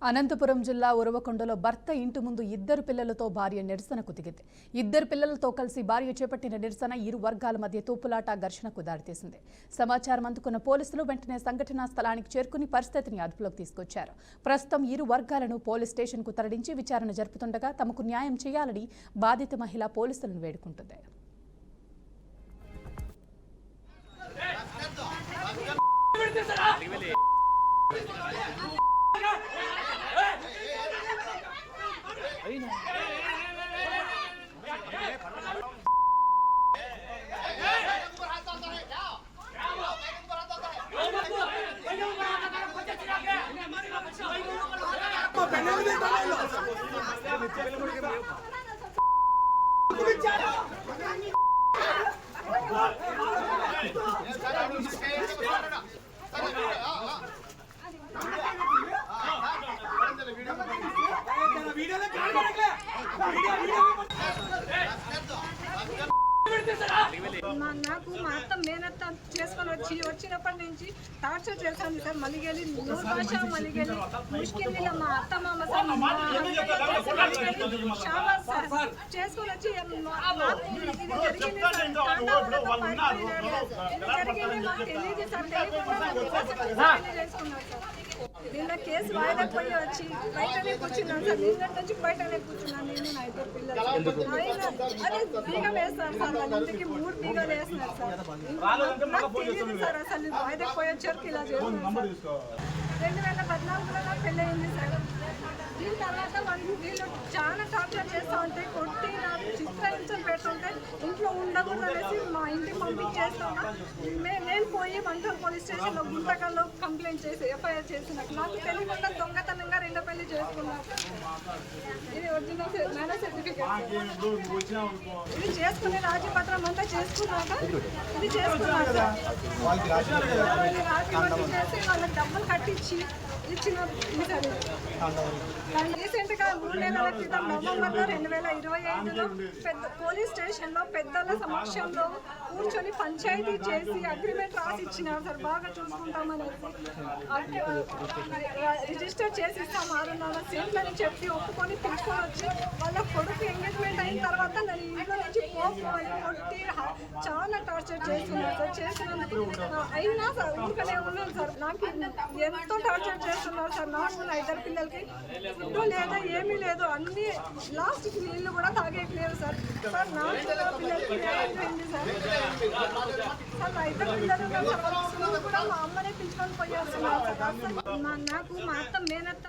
అనంతపురం జిల్లా ఉరవకొండలో భర్త ఇంటి ముందు ఇద్దరు పిల్లలతో భార్య నిరసనకు దిగింది. ఇద్దరు పిల్లలతో కలిసి భార్య చేపట్టిన నిరసన ఇరు వర్గాల మధ్య తోపులాట ఘర్షణకు దారితీసింది. సమాచారం అందుకున్న పోలీసులు వెంటనే సంఘటనా స్థలానికి చేరుకుని పరిస్థితిని అదుపులోకి తీసుకొచ్చారు. ప్రస్తుతం ఇరు వర్గాలను పోలీస్ స్టేషన్కు తరలించి విచారణ జరుపుతుండగా తమకు న్యాయం చేయాలని బాధిత మహిళ పోలీసులను వేడుకుంటుంది. నాకు మా అత్త మేనత్త చేసుకొని వచ్చినప్పటి నుంచి టార్చర్ చేశాను సార్. మలిగేలి నూరు భాష మలిగేలి ముష్కిల్లిలో మా అత్త మామ సార్ షాబాజ్ సార్ చేసుకొని వచ్చి ఇది జరిగింది మాకు తెలియదు సార్. తెలియకుండా చేసుకున్నాను సార్. నిన్న కేసు వాయిదా పోయి వచ్చి బయటనే కూర్చున్నాను సార్. నిన్నటి నుంచి బయటనే కూర్చున్నాను. నేను నా ఇద్దరు పిల్లలు అదే బీగం వేస్తాను సార్. వాళ్ళ ఇంటికి 3 బీగాలు వేస్తున్నారు సార్. నాకు తెలియదు సార్ అసలు వాయిదా పోయి వచ్చేసరికి ఇలా చేస్తున్నారు. 2014లో నాకు పెళ్ళయింది సార్. దీని తర్వాత వీళ్ళు చాలా టార్చర్ చేస్తూ ఉంటే కొట్టి నాకు చిత్రహింసలు పెడుతుంటే ఇంట్లో ఉండకూడదు అనేసి మా ఇంటికి పంపించేస్తున్నా. నేను పోయి మంటూరు పోలీస్ స్టేషన్లో గుంతకల్లో కంప్లైంట్ చేసి ఎఫ్ఐఆర్ చేసిన నాకు తెలియకుండా దొంగతనంగా 2వ పెళ్లి చేసుకున్నాను. ఇది ఒరిజినల్ మ్యారేజ్ సర్టిఫికేట్. ఇది చేసుకునే రాజీపత్రం అంతా చేసుకున్నాక ఇది చేసుకున్నాను సార్. రాజీపత్రం చేసి వాళ్ళకి డబ్బులు కట్టించి ఇచ్చిన రీసెంట్గా 3 నెలల క్రితం నవంబర్లో 2025లో పోలీస్ స్టేషన్లో పెద్దల సమక్షంలో కూర్చొని పంచాయతీ చేసి అగ్రిమెంట్ రాసి ఇచ్చినారు సార్. బాగా చూసుకుంటామనేసి రిజిస్టర్ చేసి ఇస్తాం 6.5 సీట్లని చెప్పి ఒప్పుకొని పిలుచుకొని వచ్చి వాళ్ళ కొడుకు ఎంగేజ్మెంట్ అయిన తర్వాత నేను ఇంట్లో నుంచి పోయి కొట్టి చాలా టార్చర్ చేస్తున్నారు సార్. చేసినందుకు అయినా సార్ ఊరికనే ఉన్నాను సార్. నాకు ఎంతో టార్చర్ చేస్తున్నారు సార్. నాకు నా ఇద్దరు పిల్లలకి ఫుడ్ లేదా ఏమీ లేదు. అన్ని లాస్ట్కి నీళ్ళు కూడా తాగేకి లేదు సార్. సార్ నాకు పిల్లలకి అయిపోయింది సార్. సార్ నా ఇద్దరు పిల్లలు కూడా మా అమ్మనే పిలుచుకొని పోయేస్తున్నారు సార్. నాకు మా అత్త మేనత్త